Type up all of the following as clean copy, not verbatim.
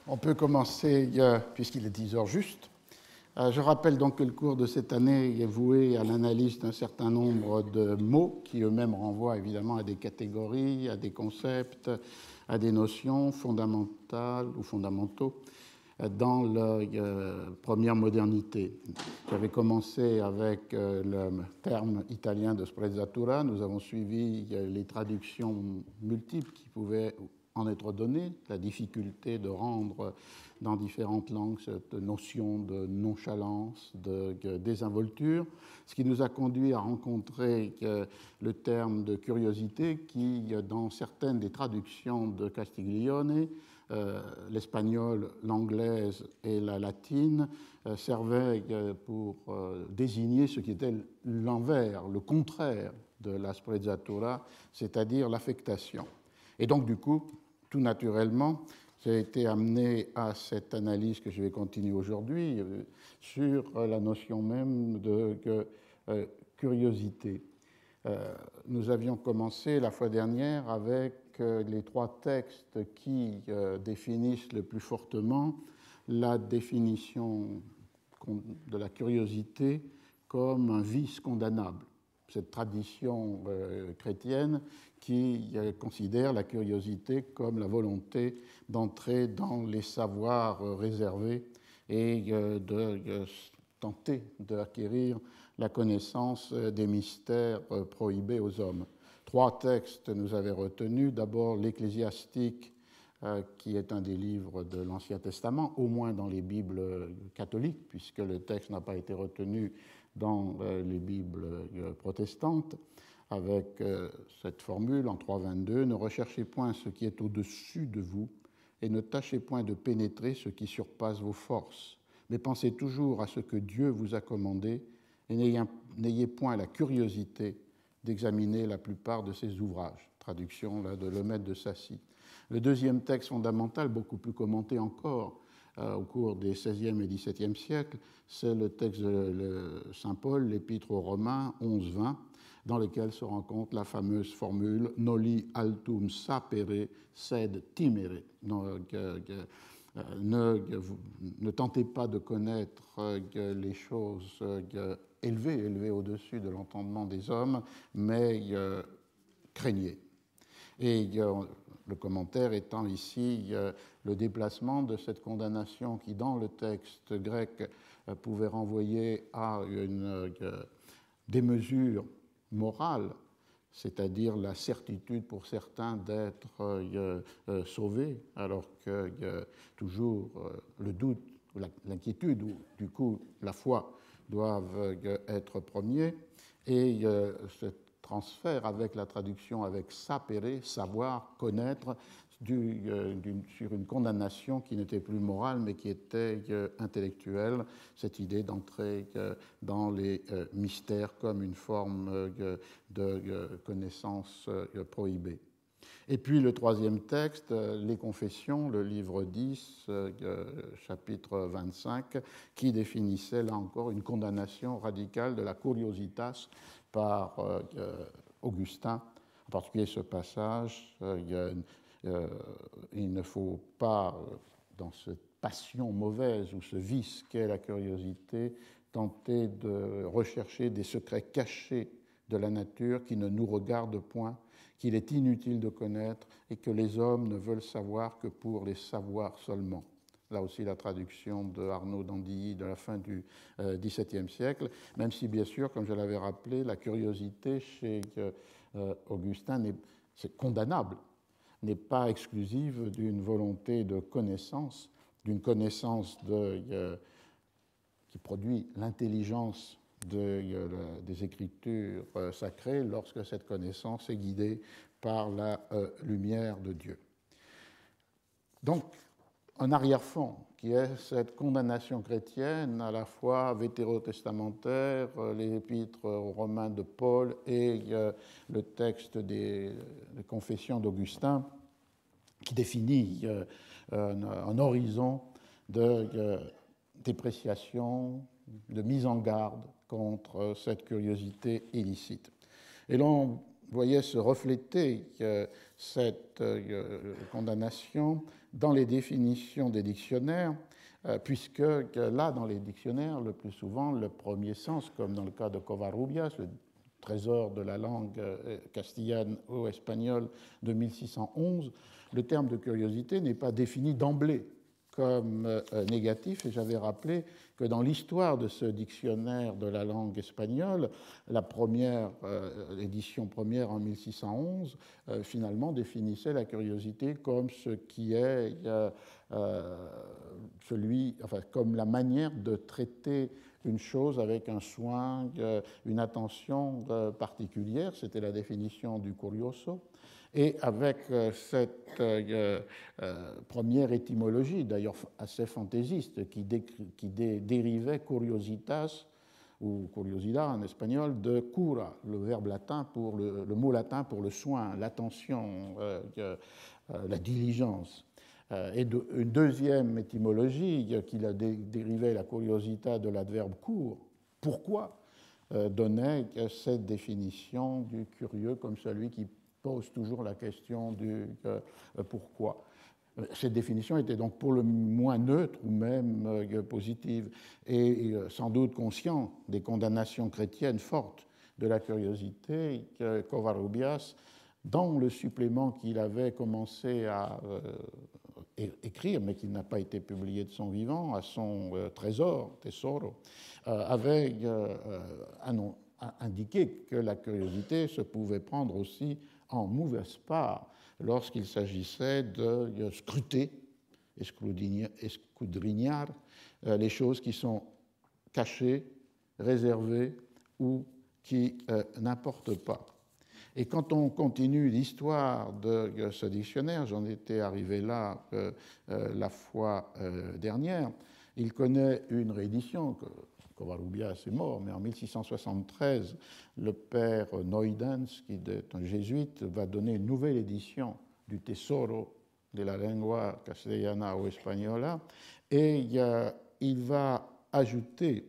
On peut commencer, puisqu'il est 10 heures juste. Je rappelle donc que le cours de cette année est voué à l'analyse d'un certain nombre de mots qui eux-mêmes renvoient évidemment à des catégories, à des concepts, à des notions fondamentales ou fondamentaux dans la première modernité. J'avais commencé avec le terme italien de sprezzatura. Nous avons suivi les traductions multiples qui pouvaient en être données, la difficulté de rendre dans différentes langues cette notion de nonchalance, de désinvolture, ce qui nous a conduit à rencontrer le terme de curiosité qui, dans certaines des traductions de Castiglione, l'espagnol, l'anglaise et la latine, servait pour désigner ce qui était l'envers, le contraire de la sprezzatura, c'est-à-dire l'affectation. Et donc, du coup, tout naturellement, j'ai été amené à cette analyse que je vais continuer aujourd'hui sur la notion même de curiosité. Nous avions commencé la fois dernière avec les trois textes qui définissent le plus fortement la définition de la curiosité comme un vice condamnable. Cette tradition chrétienne qui considère la curiosité comme la volonté d'entrer dans les savoirs réservés et de tenter d'acquérir la connaissance des mystères prohibés aux hommes. Trois textes nous avaient retenus. D'abord l'Ecclésiastique, qui est un des livres de l'Ancien Testament, au moins dans les Bibles catholiques, puisque le texte n'a pas été retenu dans les Bibles protestantes, avec cette formule en 3.22, « Ne recherchez point ce qui est au-dessus de vous, et ne tâchez point de pénétrer ce qui surpasse vos forces, mais pensez toujours à ce que Dieu vous a commandé, et n'ayez point la curiosité d'examiner la plupart de ses ouvrages. » Traduction là, de Lemaitre de Sacy. Le deuxième texte fondamental, beaucoup plus commenté encore au cours des XVIe et XVIIe siècles, c'est le texte de Saint Paul, l'Épître aux Romains 11.20, dans lequel se rencontre la fameuse formule « Noli altum sapere, sed timere ». Ne tentez pas de connaître les choses élevées au-dessus de l'entendement des hommes, mais craignez. Et le commentaire étant ici le déplacement de cette condamnation qui, dans le texte grec, pouvait renvoyer à une démesure morale, c'est-à-dire la certitude pour certains d'être sauvés, alors que toujours le doute, l'inquiétude ou du coup la foi doivent être premiers. Et ce transfert avec la traduction avec sapere, savoir, connaître, sur une condamnation qui n'était plus morale mais qui était intellectuelle, cette idée d'entrer dans les mystères comme une forme de connaissance prohibée. Et puis le troisième texte, les Confessions, le livre 10, chapitre 25, qui définissait là encore une condamnation radicale de la curiositas par Augustin, en particulier ce passage, il ne faut pas, dans cette passion mauvaise ou ce vice qu'est la curiosité, tenter de rechercher des secrets cachés de la nature qui ne nous regardent point, qu'il est inutile de connaître et que les hommes ne veulent savoir que pour les savoir seulement. Là aussi la traduction de Arnaud d'Andilly de la fin du XVIIe siècle, même si bien sûr, comme je l'avais rappelé, la curiosité chez Augustin, c'est condamnable, n'est pas exclusive d'une volonté de connaissance, d'une connaissance qui produit l'intelligence des Écritures sacrées lorsque cette connaissance est guidée par la lumière de Dieu. Donc, un arrière-fond qui est cette condamnation chrétienne à la fois vétérotestamentaire, les épîtres aux Romains de Paul et le texte des Confessions d'Augustin qui définit un horizon de dépréciation, de mise en garde contre cette curiosité illicite. Et l'on voyait se refléter cette condamnation dans les définitions des dictionnaires, puisque là, dans les dictionnaires, le plus souvent, le premier sens, comme dans le cas de Covarrubias, le trésor de la langue castillane ou espagnole de 1611, le terme de curiosité n'est pas défini d'emblée comme négatif, et j'avais rappelé que dans l'histoire de ce dictionnaire de la langue espagnole, la première, l'édition première en 1611, finalement définissait la curiosité comme ce qui est comme la manière de traiter une chose avec un soin, une attention particulière. C'était la définition du curioso. Et avec cette première étymologie, d'ailleurs assez fantaisiste, qui dérivait curiositas, ou curiosidad en espagnol, de cura, le verbe latin pour le mot latin pour le soin, l'attention, la diligence. Et une deuxième étymologie qui dérivait la curiosité de l'adverbe cur, pourquoi, donnait cette définition du curieux comme celui qui pose toujours la question du pourquoi. Cette définition était donc pour le moins neutre ou même positive, et sans doute conscient des condamnations chrétiennes fortes de la curiosité que Covarrubias, dans le supplément qu'il avait commencé à écrire, mais qui n'a pas été publié de son vivant, à son trésor, tesoro, avait indiqué que la curiosité se pouvait prendre aussi en mauvaise part lorsqu'il s'agissait de scruter, escudriñar, les choses qui sont cachées, réservées ou qui n'importent pas. Et quand on continue l'histoire de ce dictionnaire, j'en étais arrivé là la fois dernière, il connaît une réédition, Covarrubias est mort, mais en 1673, le père Noidens, qui est un jésuite, va donner une nouvelle édition du Tesoro de la lengua castellana o española, et il va ajouter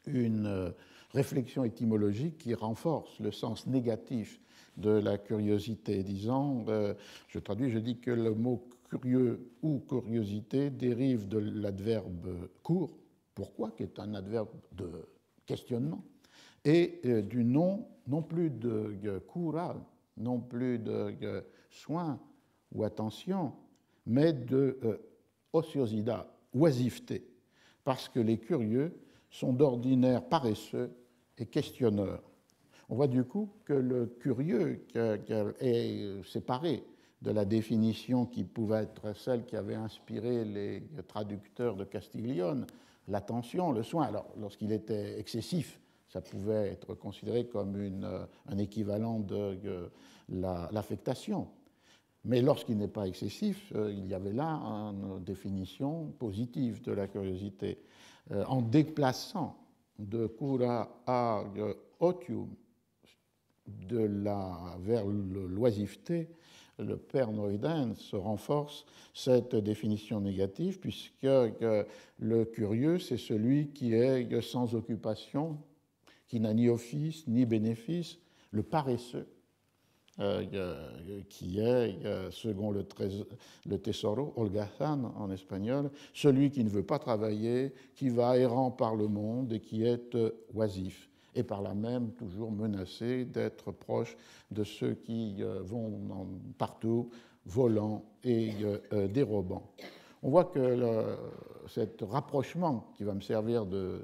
une réflexion étymologique qui renforce le sens négatif de la curiosité, disant, je traduis, je dis que le mot curieux ou curiosité dérive de l'adverbe court, pourquoi, qui est un adverbe de questionnement, et du nom, non plus de cura, non plus de soin ou attention, mais de ociosidad, oisiveté, parce que les curieux sont d'ordinaire paresseux et questionneurs. On voit du coup que le curieux est séparé de la définition qui pouvait être celle qui avait inspiré les traducteurs de Castiglione, l'attention, le soin. Alors, lorsqu'il était excessif, ça pouvait être considéré comme un équivalent de l'affectation. Mais lorsqu'il n'est pas excessif, il y avait là une définition positive de la curiosité. En déplaçant de cura à otium vers l'oisiveté, le père Noidens renforce cette définition négative, puisque le curieux, c'est celui qui est sans occupation, qui n'a ni office ni bénéfice, le paresseux, qui est, selon le tesoro, holgazán en espagnol, celui qui ne veut pas travailler, qui va errant par le monde et qui est oisif, et par là même toujours menacé d'être proche de ceux qui vont partout, volant et dérobant. On voit que cet rapprochement qui va me servir de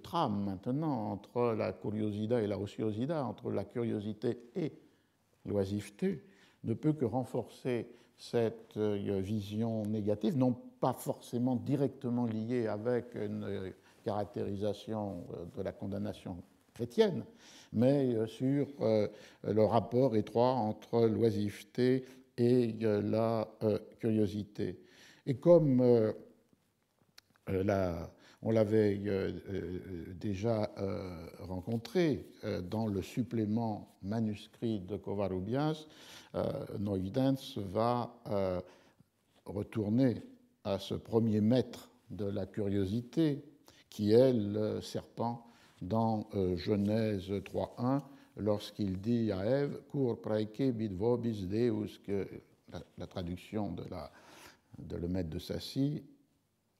trame maintenant entre la curiosité et la ociosidad, entre la curiosité et l'oisiveté, ne peut que renforcer cette vision négative, non pas forcément directement liée avec une caractérisation de la condamnation chrétienne, mais sur le rapport étroit entre l'oisiveté et la curiosité. Et comme on l'avait déjà rencontré dans le supplément manuscrit de Covarrubias, Noidens va retourner à ce premier maître de la curiosité, qui est le serpent dans Genèse 3.1, lorsqu'il dit à Ève « Cur praeke bit vobis Deus », que la traduction de le maître de Sacy.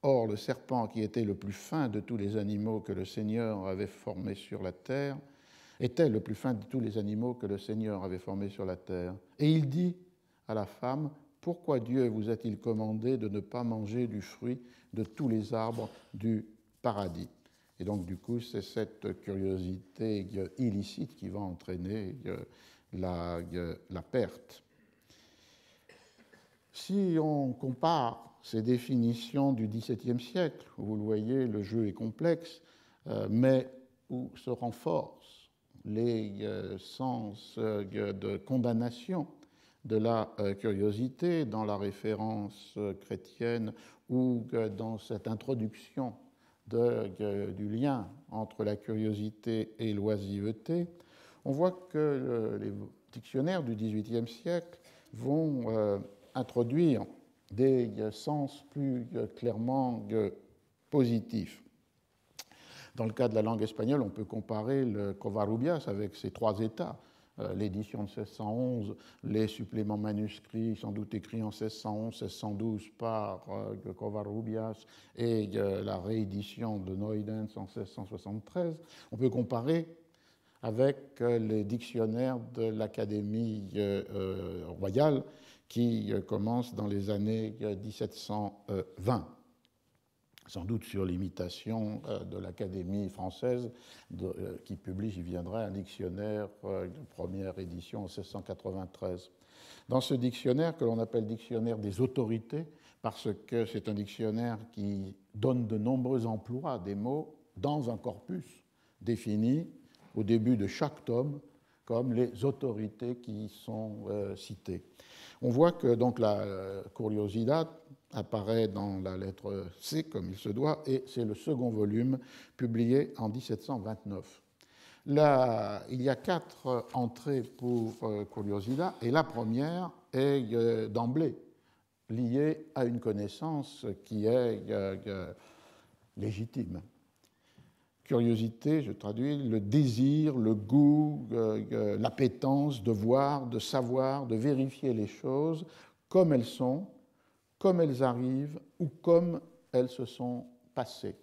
Or, le serpent, qui était le plus fin de tous les animaux que le Seigneur avait formés sur la terre, était le plus fin de tous les animaux que le Seigneur avait formés sur la terre. Et il dit à la femme, « Pourquoi Dieu vous a-t-il commandé de ne pas manger du fruit de tous les arbres du paradis ?» Et donc, du coup, c'est cette curiosité illicite qui va entraîner la perte. Si on compare ces définitions du XVIIe siècle, où vous le voyez, le jeu est complexe, mais où se renforcent les sens de condamnation de la curiosité dans la référence chrétienne ou dans cette introduction du lien entre la curiosité et l'oisiveté, on voit que les dictionnaires du XVIIIe siècle vont introduire des sens plus clairement positifs. Dans le cas de la langue espagnole, on peut comparer le Covarrubias avec ses trois états. L'édition de 1611, les suppléments manuscrits, sans doute écrits en 1611-1612 par Covarrubias et la réédition de Noydens en 1673. On peut comparer avec les dictionnaires de l'Académie royale qui commencent dans les années 1720. Sans doute sur l'imitation de l'Académie française qui publie, j'y viendrai, un dictionnaire de première édition en 1693. Dans ce dictionnaire, que l'on appelle dictionnaire des autorités, parce que c'est un dictionnaire qui donne de nombreux emplois des mots dans un corpus défini au début de chaque tome comme les autorités qui sont citées. On voit que donc la curiosidad apparaît dans la lettre C comme il se doit, et c'est le second volume publié en 1729. Là, il y a 4 entrées pour curiosidad, et la première est d'emblée liée à une connaissance qui est légitime. Curiosité, je traduis, le désir, le goût, l'appétence de voir, de savoir, de vérifier les choses comme elles sont, comme elles arrivent ou comme elles se sont passées.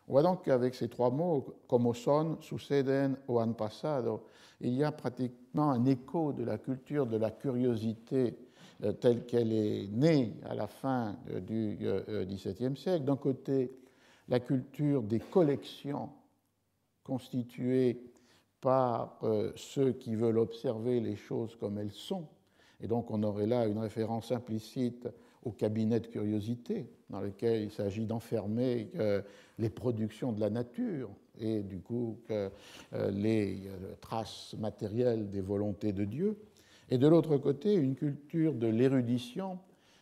On voit donc qu'avec ces 3 mots, como son, suceden o han pasado, il y a pratiquement un écho de la culture de la curiosité telle qu'elle est née à la fin du XVIIe siècle. D'un côté, la culture des collections constituée par ceux qui veulent observer les choses comme elles sont. Et donc on aurait là une référence implicite au cabinet de curiosité, dans lequel il s'agit d'enfermer les productions de la nature et du coup les traces matérielles des volontés de Dieu. Et de l'autre côté, une culture de l'érudition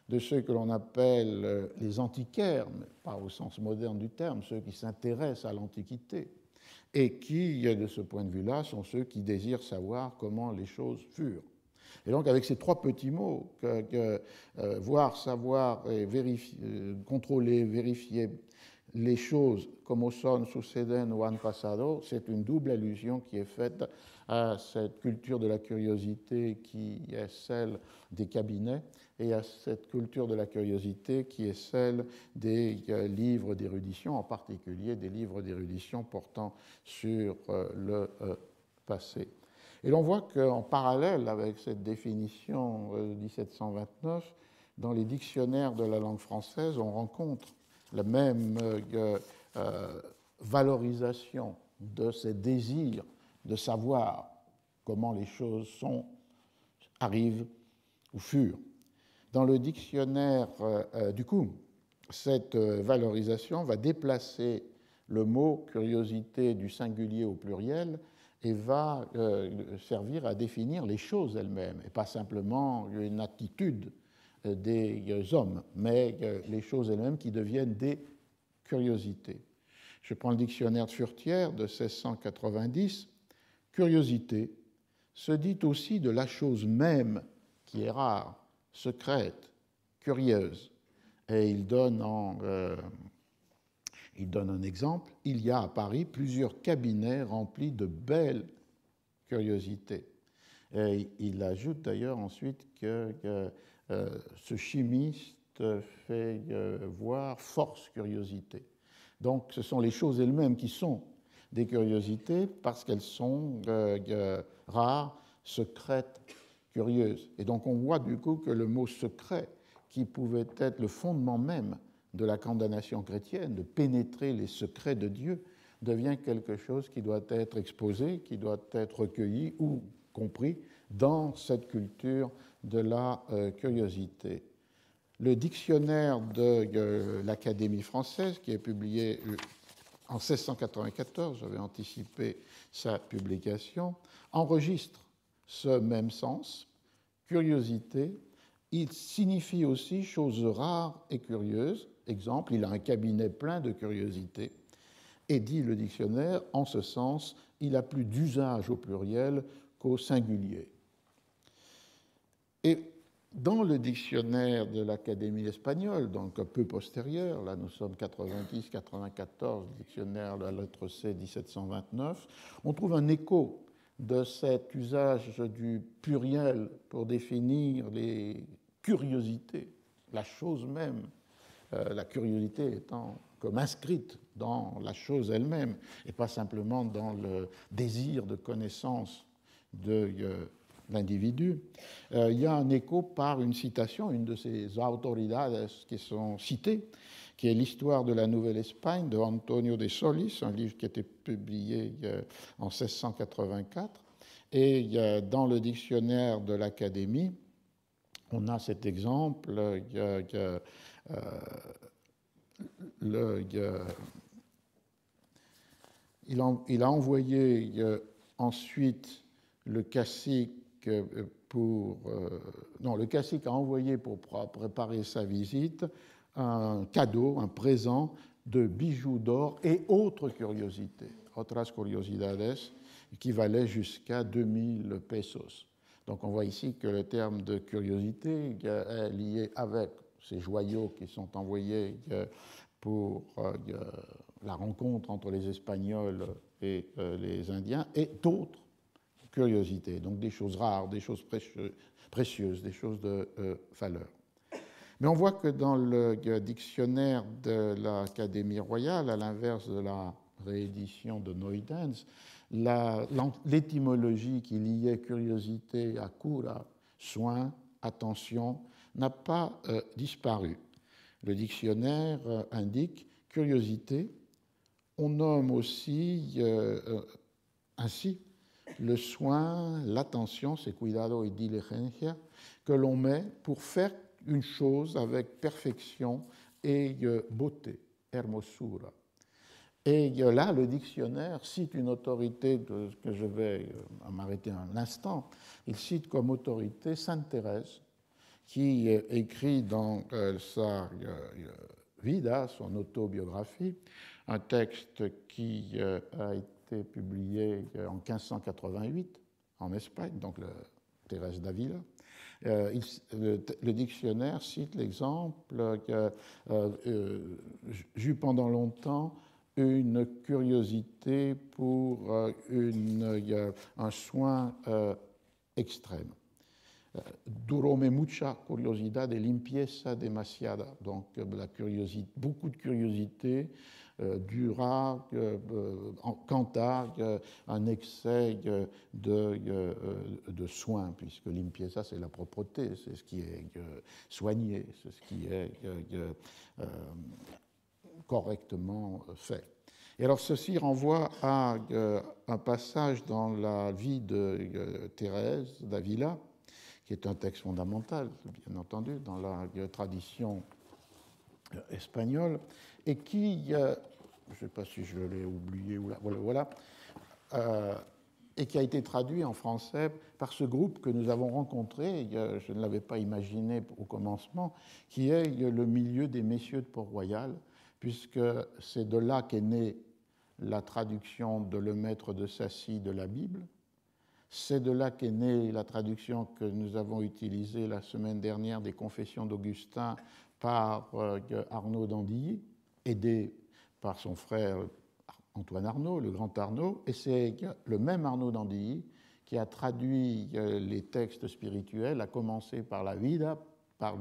de ceux que l'on appelle les antiquaires, mais pas au sens moderne du terme, ceux qui s'intéressent à l'Antiquité, et qui, de ce point de vue-là, sont ceux qui désirent savoir comment les choses furent. Et donc, avec ces 3 petits mots, voir, savoir, et contrôler, vérifier les choses como son, suceden o han pasado, c'est une double allusion qui est faite à cette culture de la curiosité qui est celle des cabinets et à cette culture de la curiosité qui est celle des livres d'érudition, en particulier des livres d'érudition portant sur le passé. Et l'on voit qu'en parallèle avec cette définition 1729, dans les dictionnaires de la langue française, on rencontre la même valorisation de ces désirs de savoir comment les choses sont, arrivent ou furent. Dans le dictionnaire, du coup, cette valorisation va déplacer le mot curiosité du singulier au pluriel et va servir à définir les choses elles-mêmes, et pas simplement une attitude des hommes, mais les choses elles-mêmes qui deviennent des curiosités. Je prends le dictionnaire de Furetière de 1690. Curiosité se dit aussi de la chose même qui est rare, secrète, curieuse. Et il donne un exemple. Il y a à Paris plusieurs cabinets remplis de belles curiosité. Et il ajoute d'ailleurs ensuite que ce chimiste fait voir force curiosité. Donc ce sont les choses elles-mêmes qui sont des curiosités parce qu'elles sont rares, secrètes, curieuses. Et donc on voit du coup que le mot secret, qui pouvait être le fondement même de la condamnation chrétienne, de pénétrer les secrets de Dieu, devient quelque chose qui doit être exposé, qui doit être recueilli ou compris dans cette culture de la curiosité. Le dictionnaire de l'Académie française, qui est publié en 1694, j'avais anticipé sa publication, enregistre ce même sens, curiosité. Il signifie aussi choses rares et curieuses. Exemple, il a un cabinet plein de curiosités. Et dit le dictionnaire, en ce sens, il a plus d'usage au pluriel qu'au singulier. Et dans le dictionnaire de l'Académie espagnole, donc un peu postérieur, là nous sommes 90-94, dictionnaire de la lettre C 1729, on trouve un écho de cet usage du pluriel pour définir les curiosités, la chose même, la curiosité étant comme inscrite dans la chose elle-même et pas simplement dans le désir de connaissance de l'individu. Il y a un écho par une citation, une de ces autoridades qui sont citées, qui est l'histoire de la Nouvelle-Espagne de Antonio de Solis, un livre qui a été publié en 1684. Et dans le dictionnaire de l'Académie, on a cet exemple. Il a envoyé ensuite le cacique le cacique a envoyé pour préparer sa visite un cadeau, un présent de bijoux d'or et autres curiosités, otras curiosidades, qui valaient jusqu'à 2000 pesos. Donc on voit ici que le terme de curiosité est lié avec ces joyaux qui sont envoyés pour la rencontre entre les Espagnols et les Indiens, et d'autres curiosités, donc des choses rares, des choses précieuses, des choses de valeur. Mais on voit que dans le dictionnaire de l'Académie royale, à l'inverse de la réédition de Noydens, l'étymologie qui liait curiosité à cura, soin, attention, n'a pas disparu. Le dictionnaire indique curiosité. On nomme aussi ainsi le soin, l'attention, c'est cuidado et diligencia, que l'on met pour faire une chose avec perfection et beauté, hermosura. Et là, le dictionnaire cite une autorité que je vais m'arrêter un instant. Il cite comme autorité Sainte Thérèse, qui écrit dans sa vida, son autobiographie, un texte qui a été publié en 1588 en Espagne, donc Thérèse d'Avila. Le dictionnaire cite l'exemple j'eus pendant longtemps une curiosité pour un soin extrême. Durome mucha curiosidad de limpieza demasiada, donc la curiosité, beaucoup de curiosité, dura, quant à un excès de soin, puisque limpieza c'est la propreté, c'est ce qui est soigné, c'est ce qui est correctement fait. Et alors ceci renvoie à un passage dans la vie de Thérèse d'Avila, qui est un texte fondamental, bien entendu, dans la tradition espagnole, et qui, je ne sais pas si je l'ai oublié, voilà, et qui a été traduit en français par ce groupe que nous avons rencontré, je ne l'avais pas imaginé au commencement, qui est le milieu des messieurs de Port-Royal, puisque c'est de là qu'est née la traduction de Le Maître de Sacy de la Bible. C'est de là qu'est née la traduction que nous avons utilisée la semaine dernière des Confessions d'Augustin par Arnaud d'Andilly, aidé par son frère Antoine Arnaud, le grand Arnaud, et c'est le même Arnaud d'Andilly qui a traduit les textes spirituels, à commencer par la Vida, par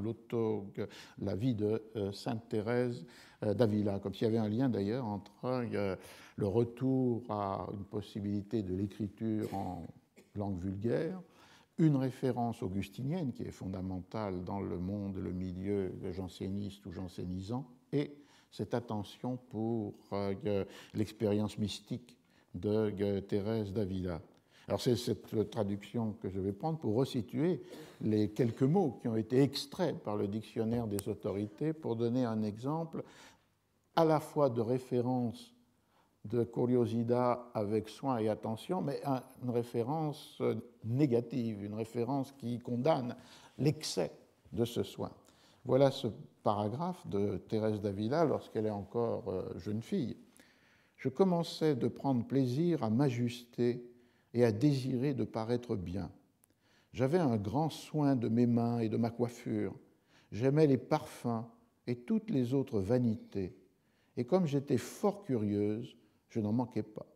la vie de Sainte Thérèse d'Avila, comme s'il y avait un lien d'ailleurs entre le retour à une possibilité de l'écriture en langue vulgaire, une référence augustinienne qui est fondamentale dans le monde, le milieu janséniste ou jansénisant, et cette attention pour l'expérience mystique de Thérèse d'Avila. Alors c'est cette traduction que je vais prendre pour resituer les quelques mots qui ont été extraits par le dictionnaire des autorités pour donner un exemple à la fois de référence de curiosidad avec soin et attention, mais une référence négative, une référence qui condamne l'excès de ce soin. Voilà ce paragraphe de Thérèse d'Avila lorsqu'elle est encore jeune fille. Je commençais de prendre plaisir à m'ajuster et à désirer de paraître bien. J'avais un grand soin de mes mains et de ma coiffure. J'aimais les parfums et toutes les autres vanités. Et comme j'étais fort curieuse, je n'en manquais pas.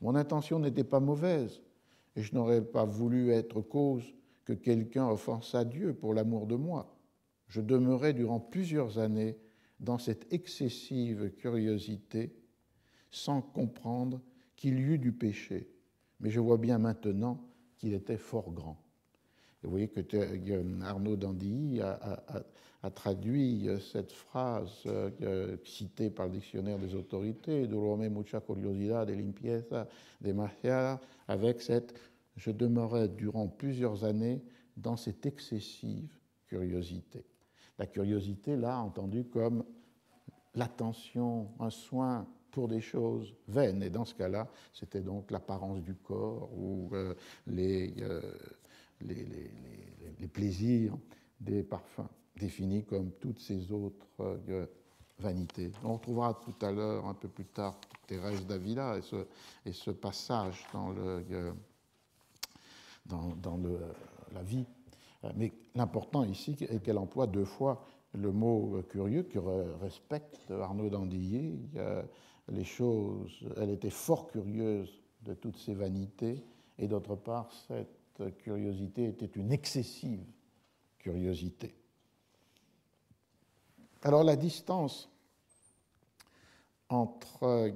Mon intention n'était pas mauvaise, et je n'aurais pas voulu être cause que quelqu'un offensât Dieu pour l'amour de moi. Je demeurais durant plusieurs années dans cette excessive curiosité, sans comprendre qu'il y eût du péché. Mais je vois bien maintenant qu'il était fort grand. Et vous voyez que Arnaud d'Andilly a traduit cette phrase citée par le dictionnaire des autorités, durome mucha curiosidad de limpieza demasiada, avec cette « je demeurais durant plusieurs années dans cette excessive curiosité ». La curiosité, là, entendue comme l'attention, un soin pour des choses vaines. Et dans ce cas-là, c'était donc l'apparence du corps ou les plaisirs des parfums, définis comme toutes ces autres vanités. On retrouvera tout à l'heure, un peu plus tard, Thérèse d'Avila et ce passage dans la vie. Mais l'important ici est qu'elle emploie deux fois le mot curieux, qui respecte Arnaud d'Andilly. Les choses, elle était fort curieuse de toutes ces vanités, et d'autre part, cette curiosité était une excessive curiosité. Alors la distance entre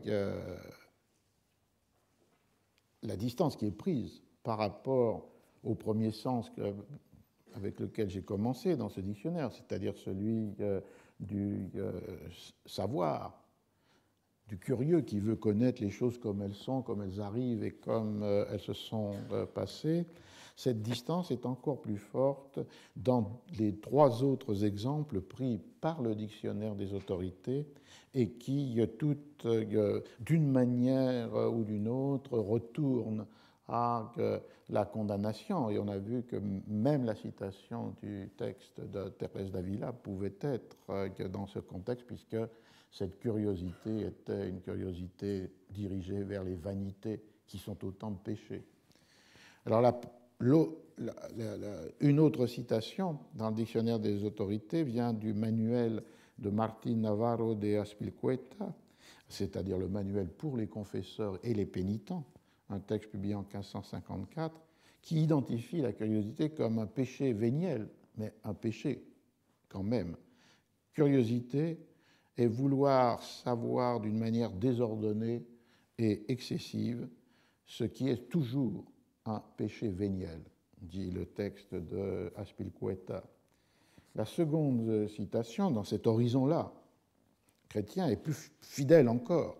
la distance qui est prise par rapport au premier sens avec lequel j'ai commencé dans ce dictionnaire, c'est-à-dire celui du savoir, du curieux qui veut connaître les choses comme elles sont, comme elles arrivent et comme elles se sont passées, cette distance est encore plus forte dans les trois autres exemples pris par le dictionnaire des autorités et qui, toutes, d'une manière ou d'une autre, retournent à la condamnation. Et on a vu que même la citation du texte de Thérèse d'Avila pouvait être dans ce contexte, puisque cette curiosité était une curiosité dirigée vers les vanités qui sont autant de péchés. Alors une autre citation dans le dictionnaire des autorités vient du manuel de Martín Navarro de Azpilicueta, c'est-à-dire le manuel pour les confesseurs et les pénitents, un texte publié en 1554, qui identifie la curiosité comme un péché véniel, mais un péché quand même. Curiosité est vouloir savoir d'une manière désordonnée et excessive ce qui est toujours un péché véniel, dit le texte de Azpilicueta. La seconde citation, dans cet horizon-là, chrétien, est plus fidèle encore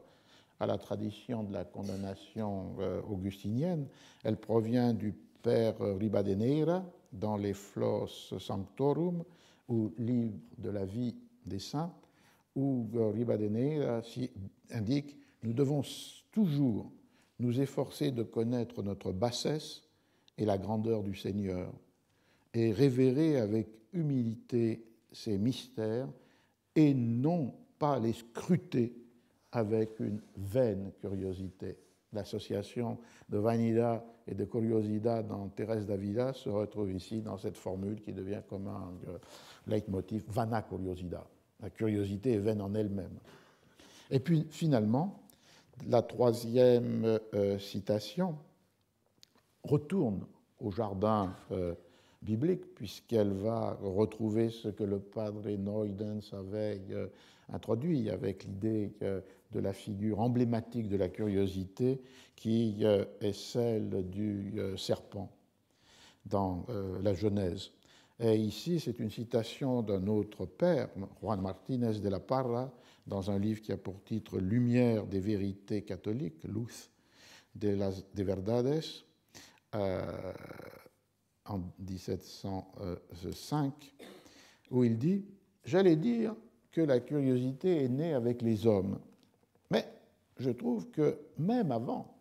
à la tradition de la condamnation augustinienne. Elle provient du père Ribadeneira dans les Flos Sanctorum, ou livre de la vie des saints, où Ribadeneira indique « Nous devons toujours nous efforcer de connaître notre bassesse et la grandeur du Seigneur, et révérer avec humilité ses mystères, et non pas les scruter avec une vaine curiosité. » L'association de vanidad et de curiosidad dans Thérèse d'Avila se retrouve ici dans cette formule qui devient comme un leitmotiv, vana curiosidad. La curiosité est vaine en elle-même. Et puis finalement, la troisième citation, retourne au jardin biblique, puisqu'elle va retrouver ce que le padre Noydens avait introduit avec l'idée de la figure emblématique de la curiosité qui est celle du serpent dans la Genèse. Et ici, c'est une citation d'un autre père, Juan Martínez de la Parra, dans un livre qui a pour titre Lumière des vérités catholiques, Luz de Verdades, en 1705, où il dit « J'allais dire que la curiosité est née avec les hommes, mais je trouve que même avant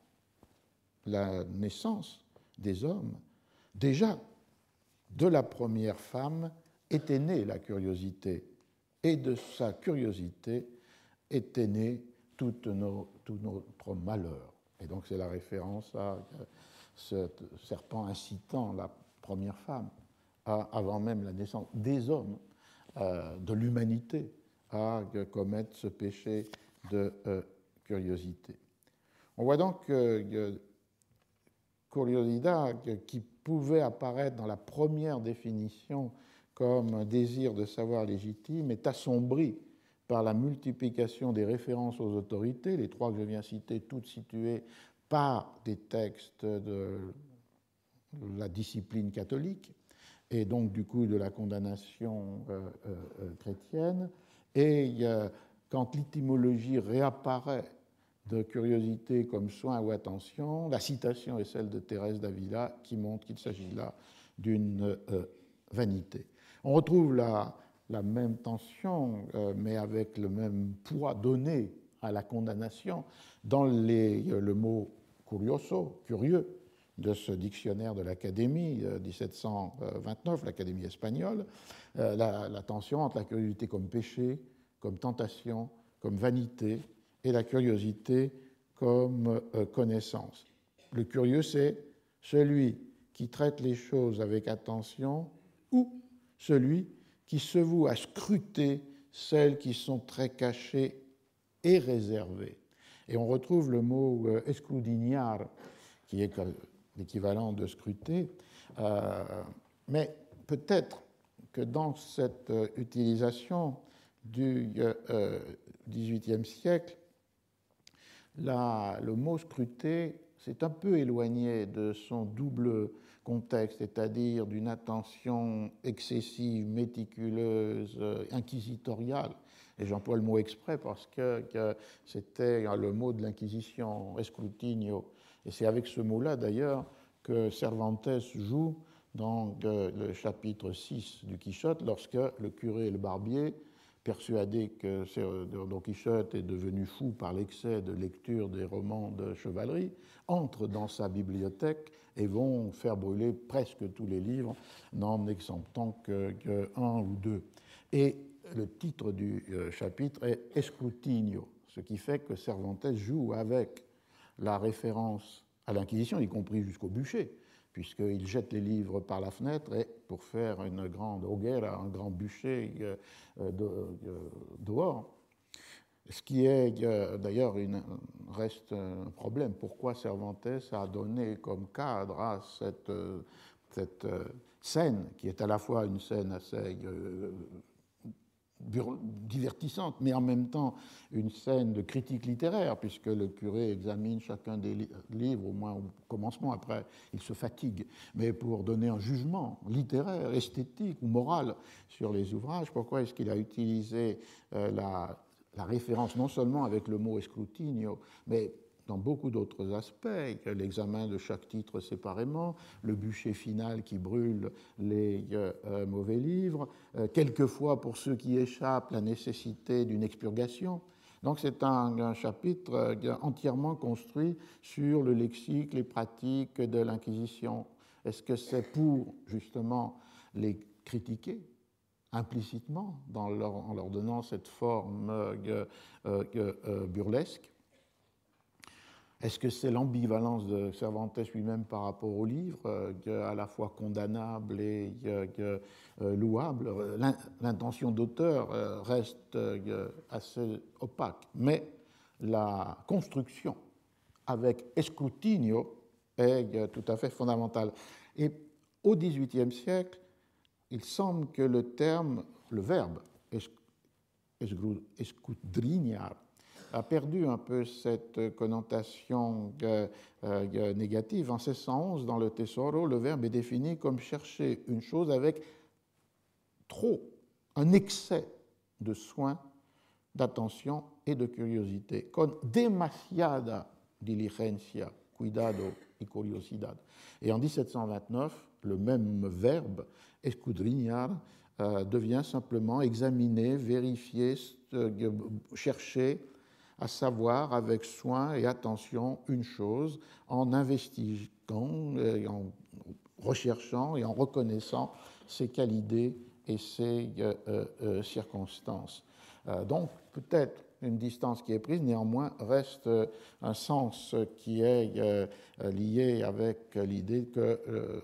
la naissance des hommes, déjà de la première femme était née la curiosité, et de sa curiosité était né tout notre malheur. » Et donc c'est la référence à ce serpent incitant la première femme, avant même la naissance des hommes, de l'humanité, à commettre ce péché de curiosité. On voit donc que curiosidad, qui pouvait apparaître dans la première définition comme un désir de savoir légitime, est assombri par la multiplication des références aux autorités, les trois que je viens citer, toutes situées par des textes de la discipline catholique, et donc du coup de la condamnation chrétienne. Et quand l'étymologie réapparaît de curiosité comme soin ou attention, la citation est celle de Thérèse d'Avila qui montre qu'il s'agit là d'une vanité. On retrouve la même tension, mais avec le même poids donné à la condamnation dans le mot curioso, curieux, de ce dictionnaire de l'Académie 1729, l'Académie espagnole, la tension entre la curiosité comme péché, comme tentation, comme vanité, et la curiosité comme connaissance. Le curieux, c'est celui qui traite les choses avec attention ou celui qui se voue à scruter celles qui sont très cachées et réservées. Et on retrouve le mot escudriñar, qui est l'équivalent de scruter, mais peut-être que dans cette utilisation du XVIIIe siècle, le mot scruter s'est un peu éloigné de son double contexte, c'est-à-dire d'une attention excessive, méticuleuse, inquisitoriale. Et j'emploie le mot exprès parce que c'était le mot de l'Inquisition, escrutinio. Et c'est avec ce mot-là, d'ailleurs, que Cervantes joue dans le chapitre 6 du Quichotte, lorsque le curé et le barbier, persuadés que Don Quichotte est devenu fou par l'excès de lecture des romans de chevalerie, entrent dans sa bibliothèque et vont faire brûler presque tous les livres, n'en exemptant qu'un ou deux. Et le titre du chapitre est Escrutinio, ce qui fait que Cervantes joue avec la référence à l'Inquisition, y compris jusqu'au bûcher, puisqu'il jette les livres par la fenêtre et pour faire une grande hoguera, un grand bûcher dehors. Ce qui est d'ailleurs reste un problème. Pourquoi Cervantes a donné comme cadre à cette scène, qui est à la fois une scène assez divertissante, mais en même temps une scène de critique littéraire, puisque le curé examine chacun des livres, au moins au commencement, après il se fatigue, mais pour donner un jugement littéraire, esthétique ou moral sur les ouvrages. Pourquoi est-ce qu'il a utilisé la référence non seulement avec le mot escrutinio, mais dans beaucoup d'autres aspects, l'examen de chaque titre séparément, le bûcher final qui brûle les mauvais livres, quelquefois pour ceux qui échappent, la nécessité d'une expurgation. Donc c'est un chapitre entièrement construit sur le lexique, les pratiques de l'Inquisition. Est-ce que c'est pour justement les critiquer implicitement en leur donnant cette forme burlesque? Est-ce que c'est l'ambivalence de Cervantes lui-même par rapport au livre, à la fois condamnable et louable? L'intention d'auteur reste assez opaque, mais la construction avec escrutinio est tout à fait fondamentale. Et au XVIIIe siècle, il semble que le verbe escudriñar a perdu un peu cette connotation négative. En 1611, dans le Tesoro, le verbe est défini comme chercher une chose avec un excès de soin, d'attention et de curiosité, con demasiada diligencia, cuidado y curiosidad. Et en 1729, le même verbe, escudriñar, devient simplement examiner, vérifier, chercher, à savoir avec soin et attention une chose en investiguant, en recherchant et en reconnaissant ses qualités et ses circonstances. Donc, peut-être une distance qui est prise, néanmoins, reste un sens qui est lié avec l'idée que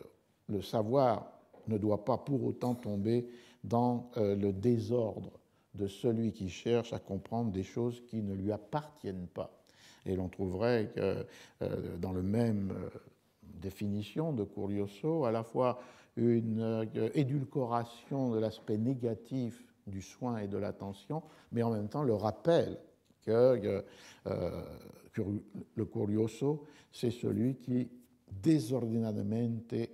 le savoir ne doit pas pour autant tomber dans le désordre de celui qui cherche à comprendre des choses qui ne lui appartiennent pas. Et l'on trouverait que dans la même définition de Curioso, à la fois une édulcoration de l'aspect négatif du soin et de l'attention, mais en même temps le rappel que le curioso, c'est celui qui desordenadamente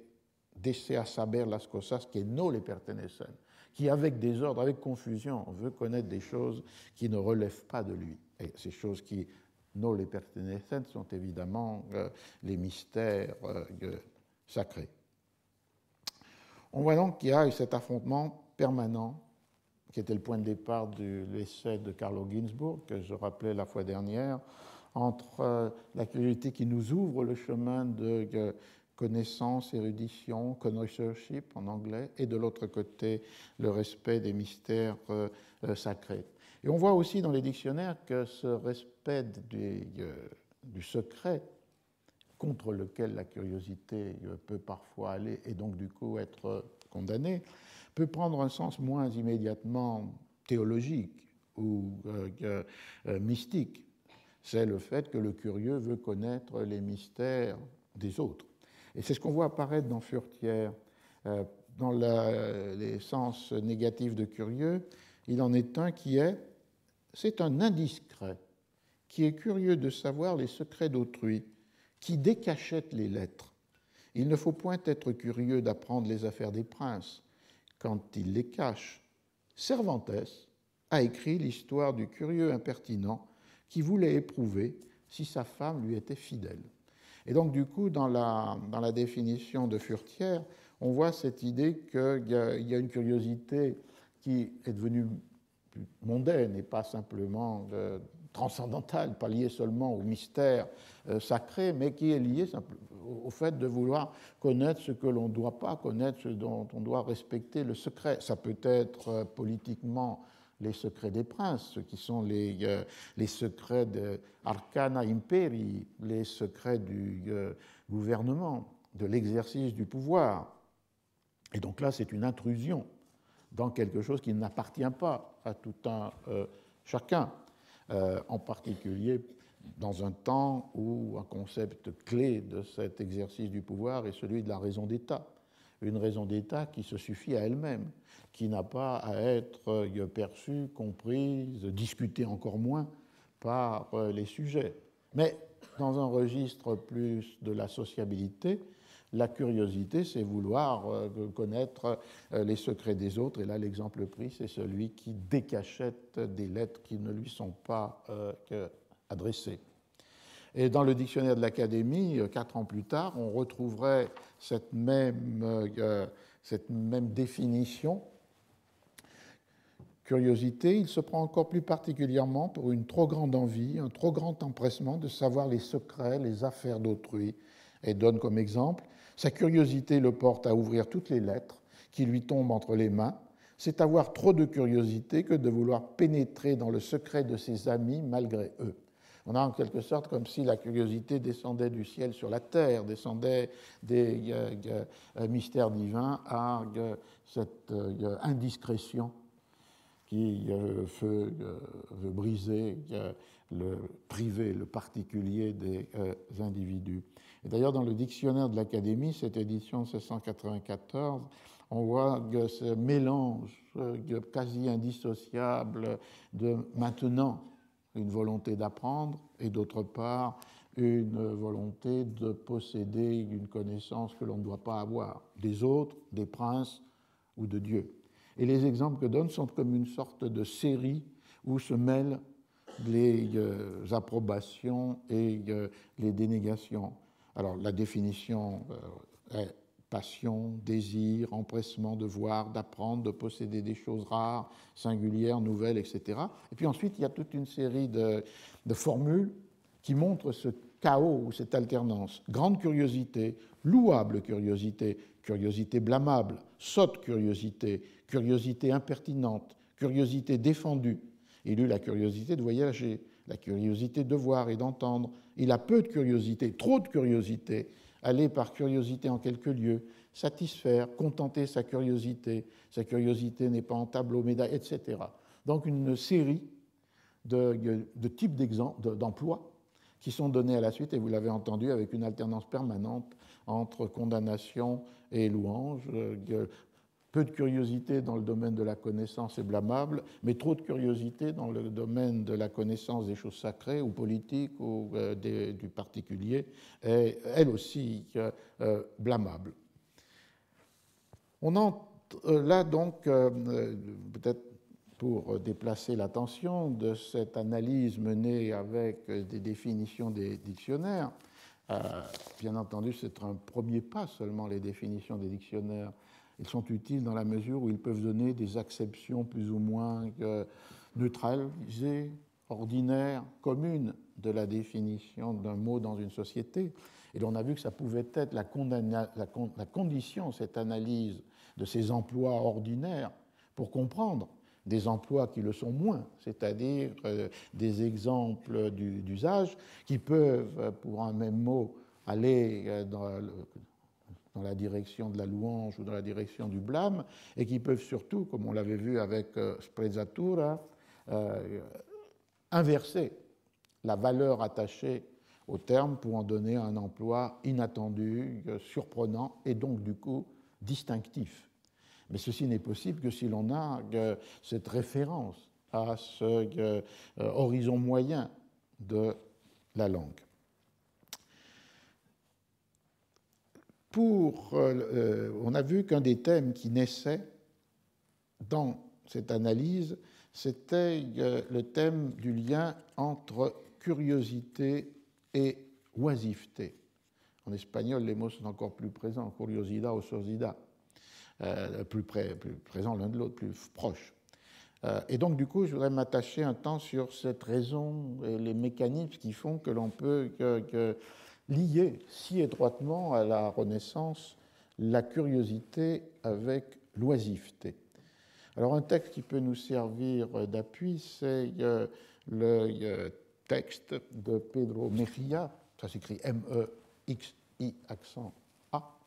desea saber las cosas que no le pertenecen, qui avec désordre, avec confusion, veut connaître des choses qui ne relèvent pas de lui. Et ces choses qui no le pertenecen sont évidemment les mystères sacrés. On voit donc qu'il y a cet affrontement permanent qui était le point de départ de l'essai de Carlo Ginzburg, que je rappelais la fois dernière, entre la curiosité qui nous ouvre le chemin de connaissance, érudition, connoisseurship en anglais, et de l'autre côté, le respect des mystères sacrés. Et on voit aussi dans les dictionnaires que ce respect du secret, contre lequel la curiosité peut parfois aller et donc du coup être condamnée, peut prendre un sens moins immédiatement théologique ou mystique. C'est le fait que le curieux veut connaître les mystères des autres. Et c'est ce qu'on voit apparaître dans Furetière. Dans les sens négatifs de curieux, il en est un c'est un indiscret qui est curieux de savoir les secrets d'autrui, qui décachette les lettres. Il ne faut point être curieux d'apprendre les affaires des princes quand il les cache. Cervantes a écrit l'histoire du curieux impertinent qui voulait éprouver si sa femme lui était fidèle. Et donc, du coup, dans la définition de Furetière, on voit cette idée qu'il y a une curiosité qui est devenue plus mondaine et pas simplement transcendantale, pas liée seulement au mystère sacré, mais qui est liée au fait de vouloir connaître ce que l'on ne doit pas connaître, ce dont on doit respecter le secret. Ça peut être politiquement les secrets des princes, ce qui sont les secrets de Arcana Imperii, les secrets du gouvernement, de l'exercice du pouvoir. Et donc là, c'est une intrusion dans quelque chose qui n'appartient pas à tout un chacun, en particulier dans un temps où un concept clé de cet exercice du pouvoir est celui de la raison d'État. Une raison d'État qui se suffit à elle-même, qui n'a pas à être perçue, comprise, discutée encore moins par les sujets. Mais dans un registre plus de la sociabilité, la curiosité, c'est vouloir connaître les secrets des autres. Et là, l'exemple pris, c'est celui qui décachette des lettres qui ne lui sont pas adressées. Et dans le dictionnaire de l'Académie, 4 ans plus tard, on retrouverait cette même définition. Curiosité, il se prend encore plus particulièrement pour une trop grande envie, un trop grand empressement de savoir les secrets, les affaires d'autrui, et donne comme exemple « Sa curiosité le porte à ouvrir toutes les lettres qui lui tombent entre les mains. C'est avoir trop de curiosité que de vouloir pénétrer dans le secret de ses amis malgré eux. » On a en quelque sorte comme si la curiosité descendait du ciel sur la terre, descendait des mystères divins à cette indiscrétion qui veut briser le privé, le particulier des individus. Et d'ailleurs, dans le dictionnaire de l'Académie, cette édition de 1694, on voit que ce mélange quasi indissociable de maintenant une volonté d'apprendre et d'autre part une volonté de posséder une connaissance que l'on ne doit pas avoir, des autres, des princes ou de Dieu. Et les exemples que donne sont comme une sorte de série où se mêlent les approbations et les dénégations. Alors la définition est passion, désir, empressement de voir, d'apprendre, de posséder des choses rares, singulières, nouvelles, etc. Et puis ensuite, il y a toute une série de formules qui montrent ce chaos ou cette alternance. Grande curiosité, louable curiosité, curiosité blâmable, sotte curiosité, curiosité impertinente, curiosité défendue. Il eut la curiosité de voyager, la curiosité de voir et d'entendre. Il a peu de curiosité, trop de curiosité, aller par curiosité en quelque lieu, satisfaire, contenter sa curiosité n'est pas en tableau, médaille, etc. Donc une série de types d'emplois qui sont donnés à la suite, et vous l'avez entendu, avec une alternance permanente entre condamnation et louange. Peu de curiosité dans le domaine de la connaissance est blâmable, mais trop de curiosité dans le domaine de la connaissance des choses sacrées ou politiques ou du particulier est elle aussi blâmable. On entre là donc, peut-être pour déplacer l'attention de cette analyse menée avec des définitions des dictionnaires. Bien entendu, c'est un premier pas seulement, les définitions des dictionnaires. Ils sont utiles dans la mesure où ils peuvent donner des acceptions plus ou moins neutralisées, ordinaires, communes de la définition d'un mot dans une société. Et on a vu que ça pouvait être la condition, cette analyse de ces emplois ordinaires, pour comprendre des emplois qui le sont moins, c'est-à-dire des exemples d'usage qui peuvent, pour un même mot, aller dans la direction de la louange ou dans la direction du blâme, et qui peuvent surtout, comme on l'avait vu avec sprezzatura, inverser la valeur attachée au terme pour en donner un emploi inattendu, surprenant et donc du coup distinctif. Mais ceci n'est possible que si l'on a cette référence à ce horizon moyen de la langue. On a vu qu'un des thèmes qui naissait dans cette analyse, c'était le thème du lien entre curiosité et oisiveté. En espagnol, les mots sont encore plus présents, curiosidad ou ociosidad, plus présents l'un de l'autre, plus proches. Et donc, du coup, je voudrais m'attacher un temps sur cette raison et les mécanismes qui font que l'on peut lier si étroitement à la Renaissance la curiosité avec l'oisiveté. Alors, un texte qui peut nous servir d'appui, c'est le texte de Pedro Mejía, ça s'écrit M-E-X-I accent A,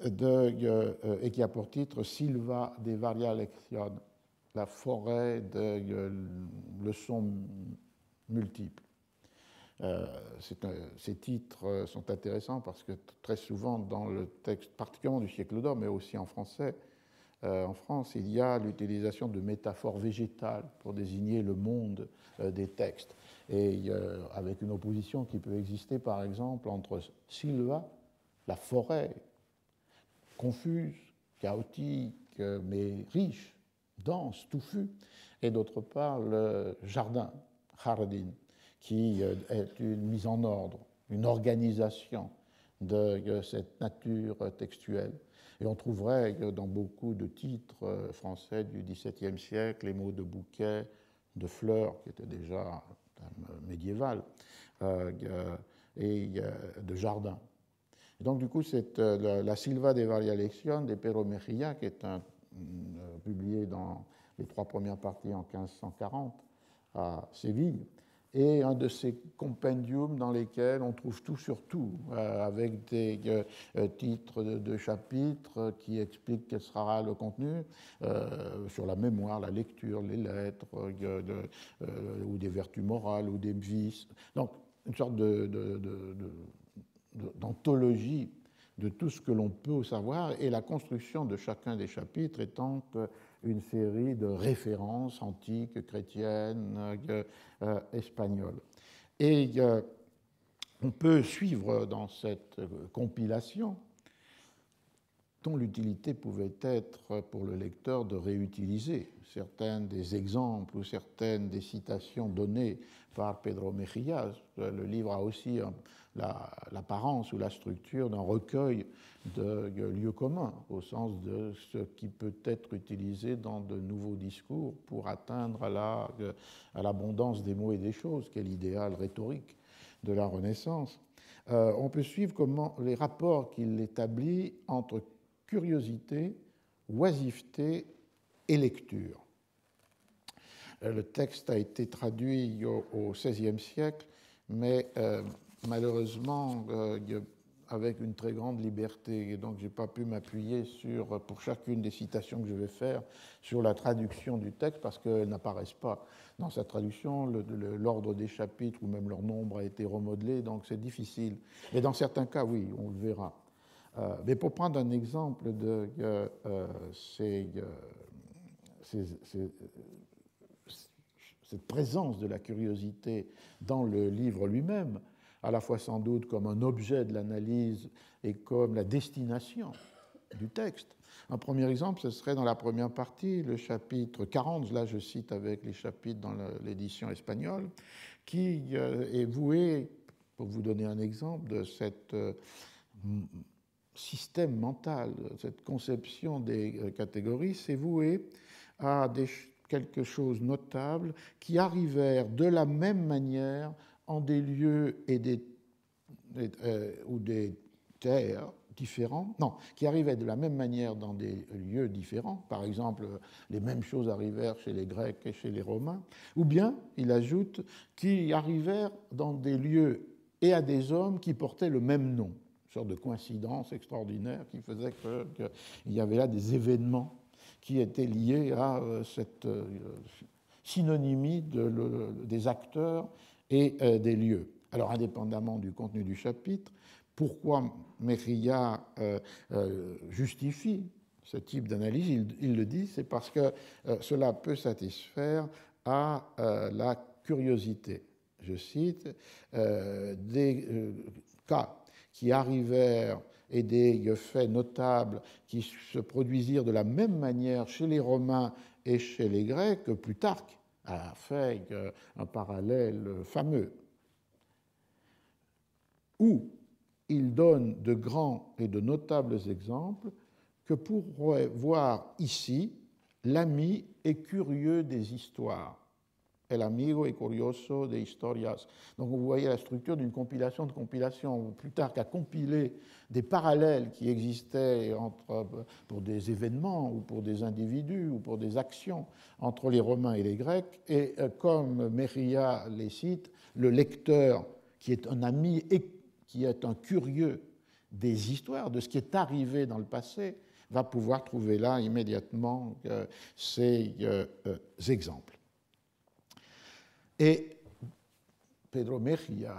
et qui a pour titre Silva de varia lección, la forêt de leçons multiples. Ces titres sont intéressants parce que très souvent dans le texte, particulièrement du siècle d'or, mais aussi en français, en France, il y a l'utilisation de métaphores végétales pour désigner le monde des textes. Et avec une opposition qui peut exister, par exemple, entre Silva, la forêt, confuse, chaotique, mais riche, dense, touffue, et d'autre part le jardin, jardin, qui est une mise en ordre, une organisation de cette nature textuelle. Et on trouverait dans beaucoup de titres français du XVIIe siècle les mots de bouquet, de fleurs, qui étaient déjà médiéval, et de jardin. Et donc, du coup, c'est la Silva de varia lección de Pedro Mejía, qui est publié dans les 3 premières parties en 1540 à Séville, et un de ces compendiums dans lesquels on trouve tout sur tout, avec des titres de chapitres qui expliquent quel sera le contenu, sur la mémoire, la lecture, les lettres, ou des vertus morales, ou des vices. Donc, une sorte d'anthologie de tout ce que l'on peut savoir, et la construction de chacun des chapitres étant une série de références antiques, chrétiennes, espagnoles. Et on peut suivre dans cette compilation dont l'utilité pouvait être pour le lecteur de réutiliser certains des exemples ou certaines des citations données par Pedro Mejía. Le livre a aussi l'apparence ou la structure d'un recueil de lieux communs, au sens de ce qui peut être utilisé dans de nouveaux discours pour atteindre à l'abondance des mots et des choses, qui est l'idéal rhétorique de la Renaissance. On peut suivre comment les rapports qu'il établit entre curiosité, oisiveté et lecture. Le texte a été traduit au XVIe siècle, mais malheureusement avec une très grande liberté. Et donc, je n'ai pas pu m'appuyer pour chacune des citations que je vais faire, sur la traduction du texte, parce qu'elles n'apparaissent pas dans sa traduction. L'ordre des chapitres ou même leur nombre a été remodelé, donc c'est difficile. Mais dans certains cas, oui, on le verra. Mais pour prendre un exemple de cette présence de la curiosité dans le livre lui-même, à la fois sans doute comme un objet de l'analyse et comme la destination du texte. Un premier exemple, ce serait dans la première partie, le chapitre 40, là je cite avec les chapitres dans l'édition espagnole, qui est voué, pour vous donner un exemple de cette système mental, cette conception des catégories, c'est voué à quelque chose de notable qui arrivèrent de la même manière en des lieux ou des terres différents, non, qui arrivaient de la même manière dans des lieux différents, par exemple, les mêmes choses arrivèrent chez les Grecs et chez les Romains, ou bien, il ajoute, qui arrivèrent dans des lieux et à des hommes qui portaient le même nom. Sorte de coïncidence extraordinaire qui faisait qu'il y avait là des événements qui étaient liés à cette synonymie des acteurs et des lieux. Alors, indépendamment du contenu du chapitre, pourquoi Mejía justifie ce type d'analyse, il le dit, c'est parce que cela peut satisfaire à la curiosité. Je cite, des cas qui arrivèrent et des faits notables qui se produisirent de la même manière chez les Romains et chez les Grecs, que Plutarque a fait un parallèle fameux, où il donne de grands et de notables exemples que pourrait voir ici l'ami et curieux des histoires. El amigo et curioso de historias. Donc vous voyez la structure d'une compilation de compilations. Plutarque a compilé des parallèles qui existaient pour des événements ou pour des individus ou pour des actions entre les Romains et les Grecs. Et comme Mejía les cite, le lecteur qui est un ami et qui est un curieux des histoires, de ce qui est arrivé dans le passé, va pouvoir trouver là immédiatement ces exemples. Et Pedro Mejía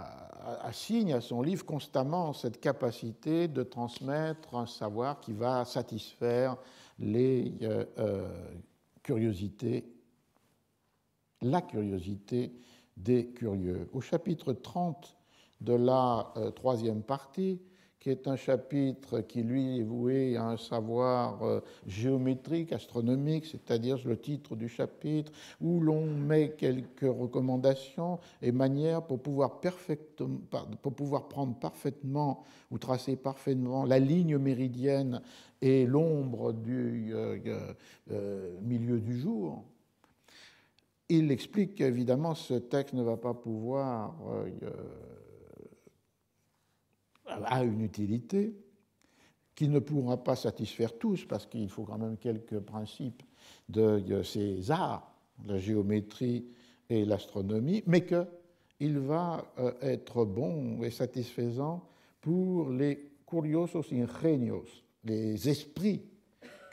assigne à son livre constamment cette capacité de transmettre un savoir qui va satisfaire les curiosités, la curiosité des curieux. Au chapitre 30 de la troisième partie, qui est un chapitre qui, lui, est voué à un savoir géométrique, astronomique, c'est-à-dire le titre du chapitre, où l'on met quelques recommandations et manières pour pouvoir prendre parfaitement ou tracer parfaitement la ligne méridienne et l'ombre du milieu du jour. Il explique qu'évidemment, ce texte ne va pas pouvoir a une utilité, qui ne pourra pas satisfaire tous, parce qu'il faut quand même quelques principes de ces arts, la géométrie et l'astronomie, mais qu'il va être bon et satisfaisant pour les curiosos ingenios, les esprits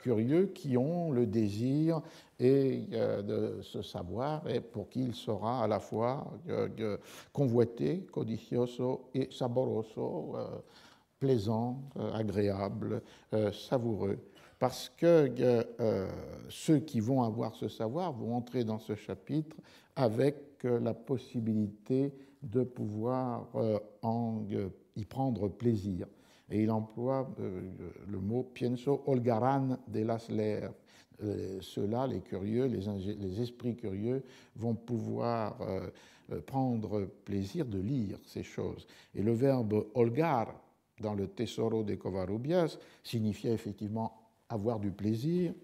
curieux qui ont le désir de se savoir et pour qui il sera à la fois convoité, codicioso et saboroso, plaisant, agréable, savoureux. Parce que ceux qui vont avoir ce savoir vont entrer dans ce chapitre avec la possibilité de pouvoir y prendre plaisir. Et il emploie le mot pienso holgaran de las leer. Ceux-là, les curieux, les esprits curieux, vont pouvoir prendre plaisir de lire ces choses. Et le verbe holgar, dans le Tesoro de Covarrubias, signifiait effectivement avoir du plaisir,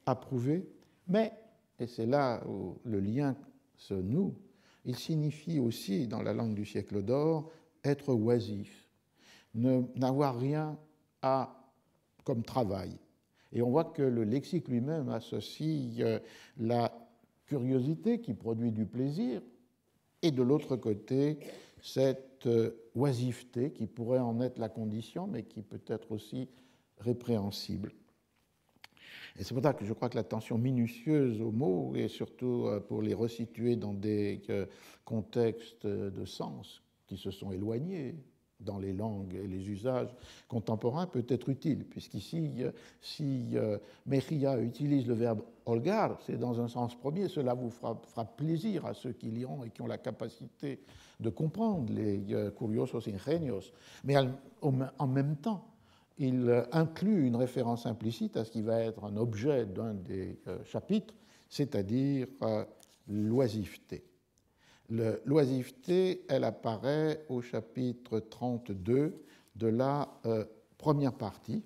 approuver, mais, et c'est là où le lien se noue, il signifie aussi, dans la langue du siècle d'or, être oisif, n'avoir rien comme travail. Et on voit que le lexique lui-même associe la curiosité qui produit du plaisir et de l'autre côté, cette oisiveté qui pourrait en être la condition, mais qui peut être aussi répréhensible. Et c'est pour ça que je crois que l'attention minutieuse aux mots, et surtout pour les resituer dans des contextes de sens qui se sont éloignés dans les langues et les usages contemporains, peut être utile, puisqu'ici, si Mejía utilise le verbe holgar, c'est dans un sens premier, cela vous fera plaisir à ceux qui liront et qui ont la capacité de comprendre les curiosos ingenios, mais en même temps, il inclut une référence implicite à ce qui va être un objet d'un des chapitres, c'est-à-dire l'oisiveté. L'oisiveté, elle apparaît au chapitre 32 de la première partie.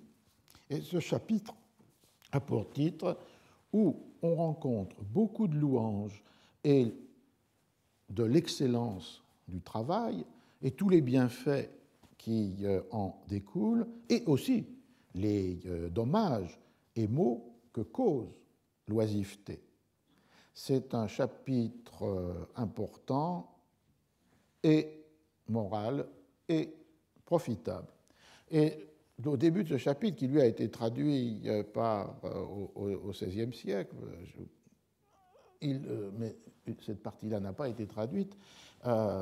Et ce chapitre a pour titre où on rencontre beaucoup de louanges et de l'excellence du travail et tous les bienfaits qui en découlent, et aussi les dommages et maux que cause l'oisiveté. C'est un chapitre important et moral et profitable. Et au début de ce chapitre, qui lui a été traduit au XVIe siècle, mais cette partie-là n'a pas été traduite,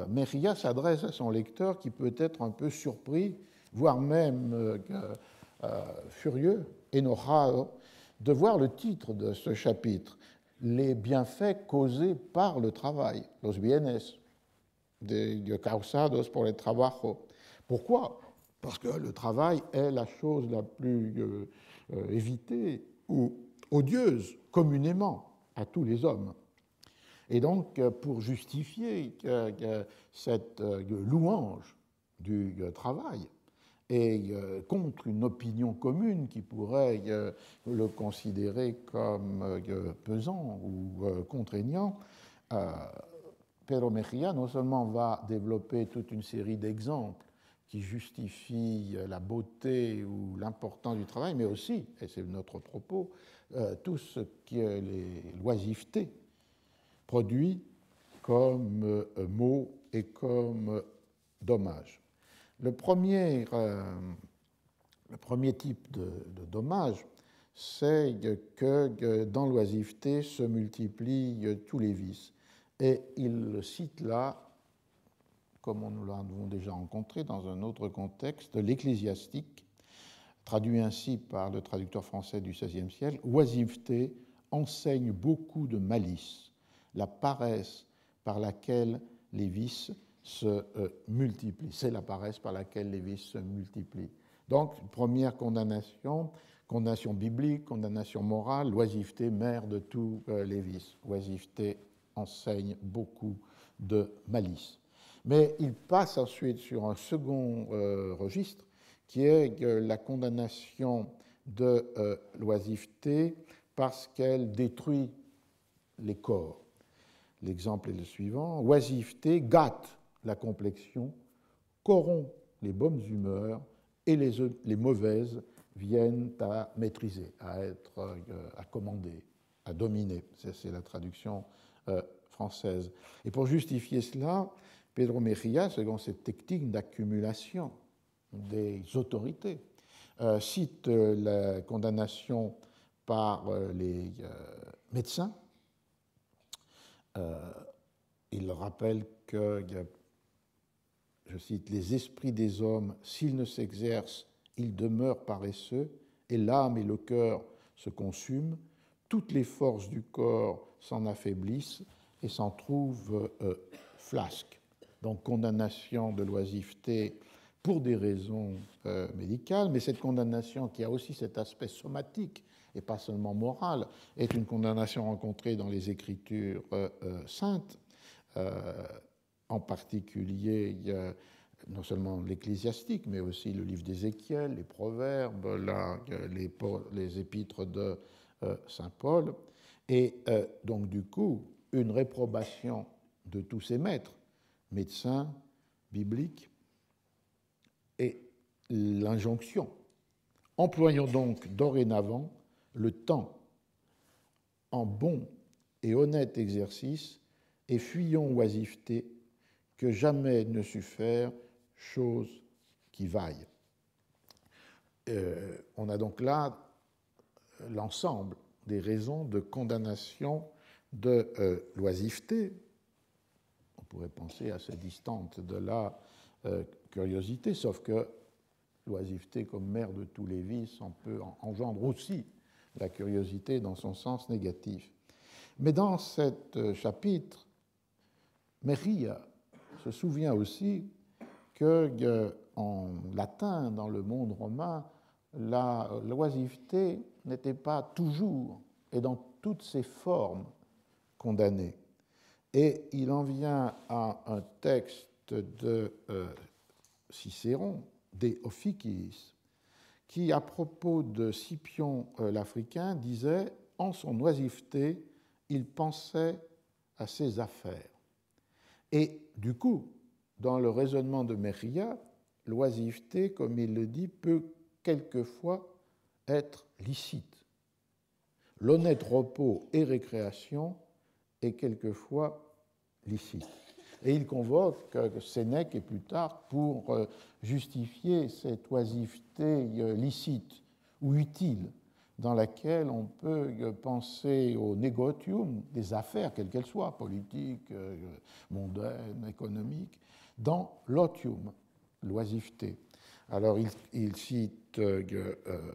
Mejía s'adresse à son lecteur qui peut être un peu surpris, voire même furieux, enojado, de voir le titre de ce chapitre, les bienfaits causés par le travail, los bienes causados por el trabajo. Pourquoi? Parce que le travail est la chose la plus évitée ou odieuse communément à tous les hommes. Et donc, pour justifier cette louange du travail et contre une opinion commune qui pourrait le considérer comme pesant ou contraignant, Pedro Mejía non seulement va développer toute une série d'exemples qui justifient la beauté ou l'importance du travail, mais aussi, et c'est notre propos, tout ce que l'oisiveté produit comme maux et comme dommages. Le premier type de dommage, c'est que dans l'oisiveté se multiplient tous les vices. Et il cite là, comme nous l'avons déjà rencontré dans un autre contexte, l'Ecclésiastique, traduit ainsi par le traducteur français du XVIe siècle, oisiveté enseigne beaucoup de malice, la paresse par laquelle les vices se multiplient. C'est la paresse par laquelle les vices se multiplient. Donc, première condamnation biblique, condamnation morale, l'oisiveté mère de tous les vices. L'oisiveté enseigne beaucoup de malice. Mais il passe ensuite sur un second registre, qui est la condamnation de l'oisiveté parce qu'elle détruit les corps. L'exemple est le suivant. Oisiveté gâte la complexion, corrompt les bonnes humeurs et les mauvaises viennent à maîtriser, à commander, à dominer. C'est la traduction française. Et pour justifier cela, Pedro Mejía, selon cette technique d'accumulation des autorités, cite la condamnation par les médecins. Il rappelle que, je cite, « les esprits des hommes, s'ils ne s'exercent, ils demeurent paresseux, et l'âme et le cœur se consument, toutes les forces du corps s'en affaiblissent et s'en trouvent flasques. » Donc condamnation de l'oisiveté pour des raisons médicales, mais cette condamnation qui a aussi cet aspect somatique et pas seulement moral, est une condamnation rencontrée dans les Écritures saintes, en particulier non seulement l'Ecclésiastique, mais aussi le livre d'Ézéchiel, les Proverbes, les épîtres de Saint Paul, et donc du coup une réprobation de tous ces maîtres, médecins, bibliques, et l'injonction. Employons donc dorénavant le temps en bon et honnête exercice et fuyons oisiveté que jamais ne sut faire chose qui vaille. On a donc là l'ensemble des raisons de condamnation de l'oisiveté. On pourrait penser assez distante de la curiosité, sauf que l'oisiveté, comme mère de tous les vices, engendre aussi la curiosité dans son sens négatif. Mais dans cet chapitre, Merilla se souvient aussi qu'en latin, dans le monde romain, l'oisiveté n'était pas toujours et dans toutes ses formes condamnée. Et il en vient à un texte de Cicéron, De Officiis, qui, à propos de Scipion l'Africain, disait « En son oisiveté, il pensait à ses affaires ». Et du coup, dans le raisonnement de Merilla, l'oisiveté, comme il le dit, peut quelquefois être licite. L'honnête repos et récréation est quelquefois licite. Et il convoque Sénèque et Plutarque pour justifier cette oisiveté licite ou utile dans laquelle on peut penser au negotium des affaires, quelles qu'elles soient, politiques, mondaines, économiques, dans l'otium, l'oisiveté. Alors il cite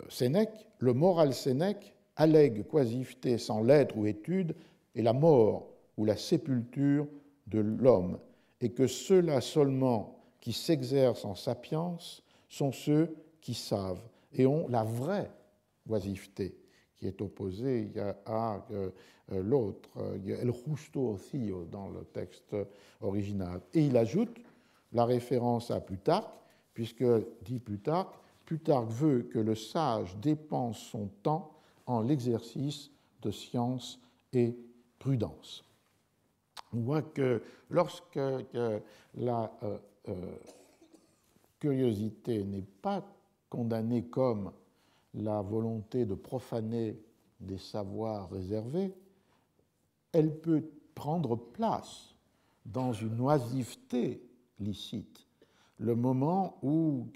Sénèque, « Le moral Sénèque allègue qu'oisiveté sans lettres ou études est la mort ou la sépulture de l'homme, et que ceux-là seulement qui s'exercent en sapience sont ceux qui savent et ont la vraie oisiveté, qui est opposée à l'autre, el justo ocio dans le texte original. » Et il ajoute la référence à Plutarque, puisque, dit Plutarque, Plutarque veut que le sage dépense son temps en l'exercice de science et prudence. On voit que lorsque la curiosité n'est pas condamnée comme la volonté de profaner des savoirs réservés, elle peut prendre place dans une oisiveté licite, le moment où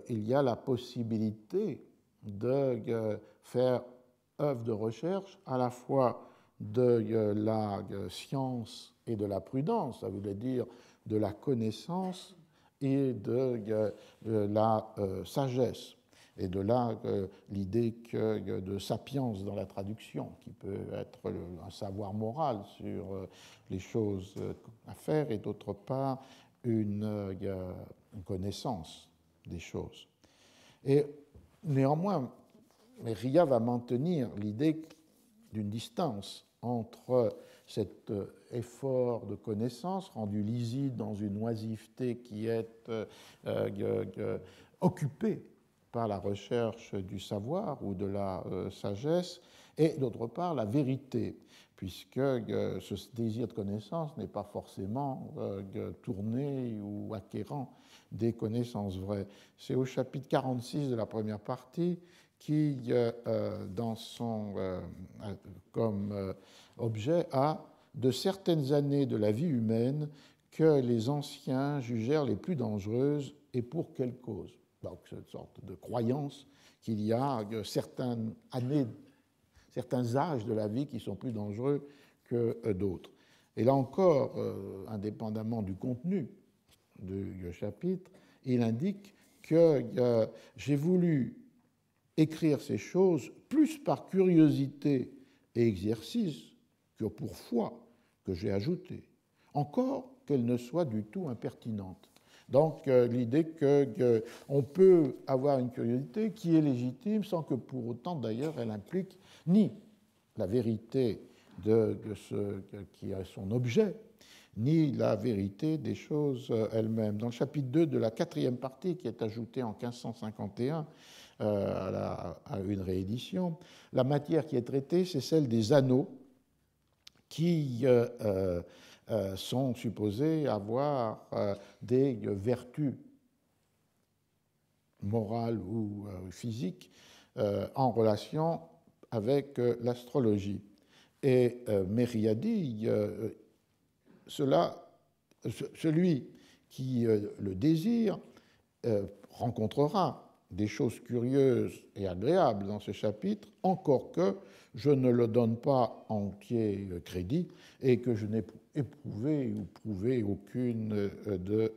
il y a la possibilité de faire œuvre de recherche à la fois de la science et de la prudence, ça voulait dire de la connaissance et de la sagesse. Et de là l'idée de sapiens dans la traduction, qui peut être un savoir moral sur les choses à faire, et d'autre part une connaissance des choses. Et néanmoins, Merilla va maintenir l'idée d'une distance entre cet effort de connaissance rendu lisible dans une oisiveté qui est occupée par la recherche du savoir ou de la sagesse, et d'autre part la vérité, puisque ce désir de connaissance n'est pas forcément tourné ou acquérant des connaissances vraies. C'est au chapitre 46 de la première partie qui, dans son, comme objet, a de certaines années de la vie humaine que les anciens jugèrent les plus dangereuses et pour quelle cause. Donc, cette sorte de croyance qu'il y a certaines années certains âges de la vie qui sont plus dangereux que d'autres. Et là encore, indépendamment du contenu du chapitre, il indique que j'ai voulu écrire ces choses plus par curiosité et exercice que pour foi que j'ai ajouté, encore qu'elle ne soit du tout impertinente. Donc l'idée qu'on peut avoir une curiosité qui est légitime sans que pour autant d'ailleurs elle implique ni la vérité de ce qui est son objet, ni la vérité des choses elles-mêmes. Dans le chapitre 2 de la 4e partie, qui est ajoutée en 1551 à une réédition, la matière qui est traitée, c'est celle des anneaux qui sont supposés avoir des vertus morales ou physiques en relation avec l'astrologie. Et Mériadi, celui qui le désire rencontrera des choses curieuses et agréables dans ce chapitre, encore que je ne le donne pas entier crédit et que je n'ai éprouvé ou prouvé aucune de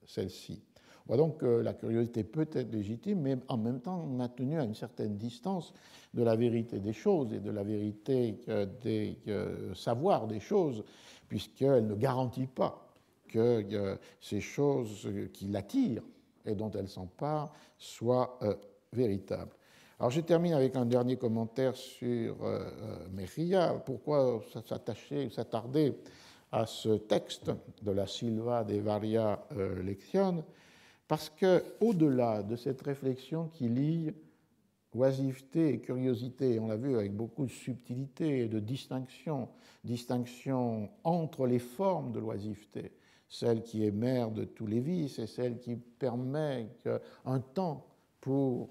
celles-ci. On voit donc que la curiosité peut être légitime, mais en même temps maintenue à une certaine distance de la vérité des choses et de la vérité des savoirs des choses, puisqu'elle ne garantit pas que ces choses qui l'attirent et dont elle s'empare soient véritables. Alors je termine avec un dernier commentaire sur Mejía. Pourquoi s'attarder à ce texte de la Silva de Varia Lección? Parce qu'au-delà de cette réflexion qui lie oisiveté et curiosité, on l'a vu avec beaucoup de subtilité et de distinction entre les formes de l'oisiveté, celle qui est mère de tous les vices et celle qui permet un temps pour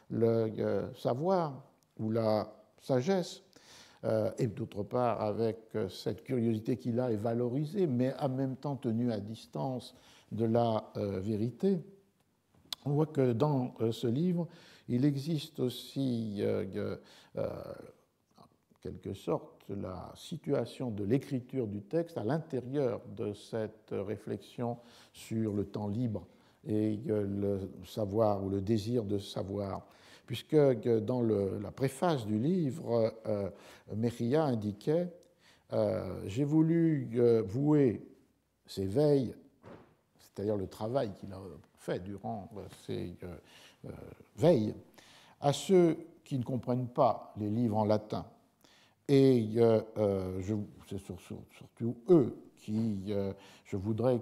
le savoir ou la sagesse, et d'autre part avec cette curiosité qui là est valorisée, mais en même temps tenue à distance de la vérité. On voit que dans ce livre, il existe aussi, en quelque sorte, la situation de l'écriture du texte à l'intérieur de cette réflexion sur le temps libre et le savoir ou le désir de savoir. Puisque dans la préface du livre, Mejía indiquait « J'ai voulu vouer ces veilles, c'est-à-dire le travail qu'il a fait durant ces veilles, à ceux qui ne comprennent pas les livres en latin. Et c'est surtout eux qui, je voudrais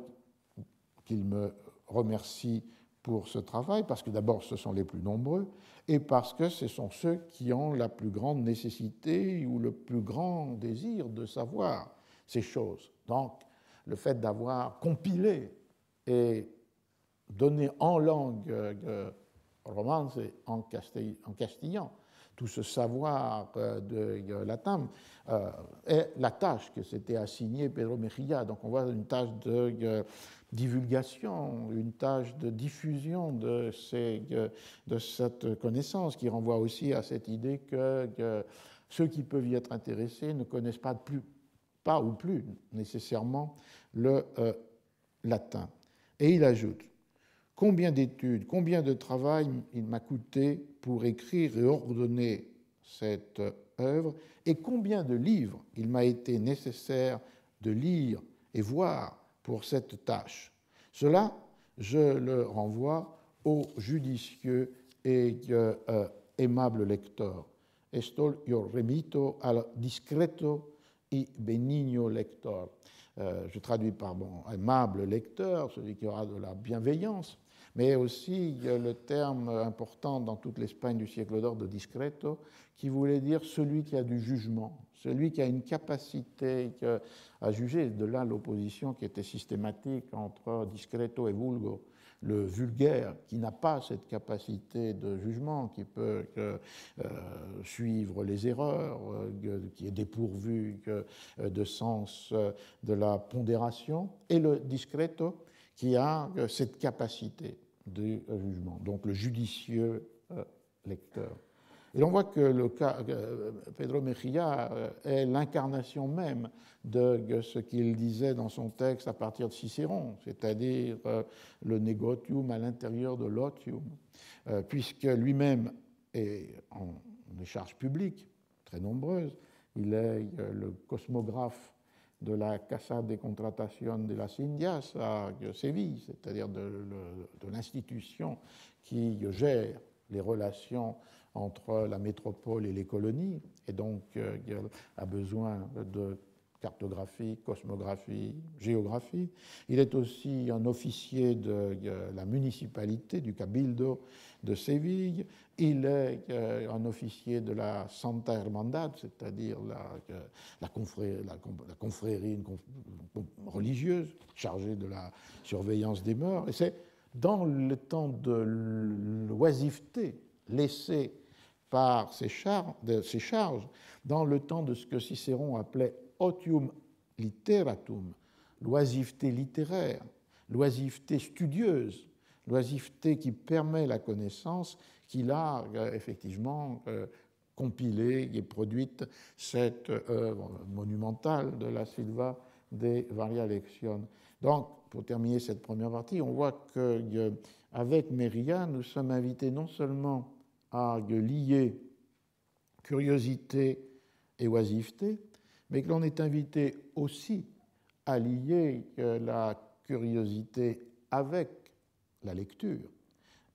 qu'ils me remercient pour ce travail, parce que d'abord ce sont les plus nombreux, et parce que ce sont ceux qui ont la plus grande nécessité ou le plus grand désir de savoir ces choses. Donc le fait d'avoir compilé et donné en langue romance et en castillan tout ce savoir de latin est la tâche que s'était assignée Pedro Mejía. Donc on voit une tâche de divulgation, une tâche de diffusion de cette connaissance qui renvoie aussi à cette idée que ceux qui peuvent y être intéressés ne connaissent pas ou plus nécessairement le latin. Et il ajoute: combien d'études, combien de travail il m'a coûté pour écrire et ordonner cette œuvre, et combien de livres il m'a été nécessaire de lire et voir pour cette tâche. Cela, je le renvoie au judicieux et aimable lecteur. Esto yo remito al discreto y benigno lector. Je traduis par aimable lecteur, celui qui aura de la bienveillance, mais aussi le terme important dans toute l'Espagne du siècle d'or de discreto, qui voulait dire celui qui a du jugement, celui qui a une capacité à juger. De là l'opposition qui était systématique entre discreto et vulgo, le vulgaire qui n'a pas cette capacité de jugement, qui peut suivre les erreurs, qui est dépourvu de sens de la pondération, et le discreto qui a cette capacité de jugement, donc le judicieux lecteur. Et l'on voit que le cas, Pedro Mejía est l'incarnation même de ce qu'il disait dans son texte à partir de Cicéron, c'est-à-dire le negotium à l'intérieur de l'otium, puisque lui-même est en des charges publiques très nombreuses. Il est le cosmographe de la Casa de Contratación de las Indias à Séville, c'est-à-dire de l'institution qui gère les relations entre la métropole et les colonies, et donc a besoin de cartographie, cosmographie, géographie. Il est aussi un officier de la municipalité, du Cabildo de Séville. Il est un officier de la Santa Hermandad, c'est-à-dire la confrérie religieuse chargée de la surveillance des mœurs. Et c'est dans le temps de l'oisiveté laissée par ces charges, dans le temps de ce que Cicéron appelait otium literatum, l'oisiveté littéraire, l'oisiveté studieuse, l'oisiveté qui permet la connaissance, qu'il a effectivement compilé et produite cette œuvre monumentale de la Silva de Varia Lectiones. Donc, pour terminer cette première partie, on voit qu'avec Mejía, nous sommes invités non seulement à lier curiosité et oisiveté, mais que l'on est invité aussi à lier la curiosité avec la lecture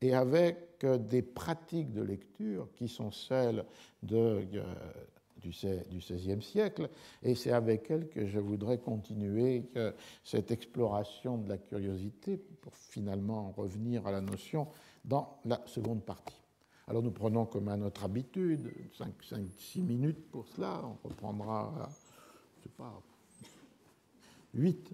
et avec des pratiques de lecture qui sont celles du XVIe siècle, et c'est avec elles que je voudrais continuer cette exploration de la curiosité pour finalement revenir à la notion dans la seconde partie. Alors nous prenons comme à notre habitude 5-6 minutes pour cela, on reprendra, je ne sais pas, 8.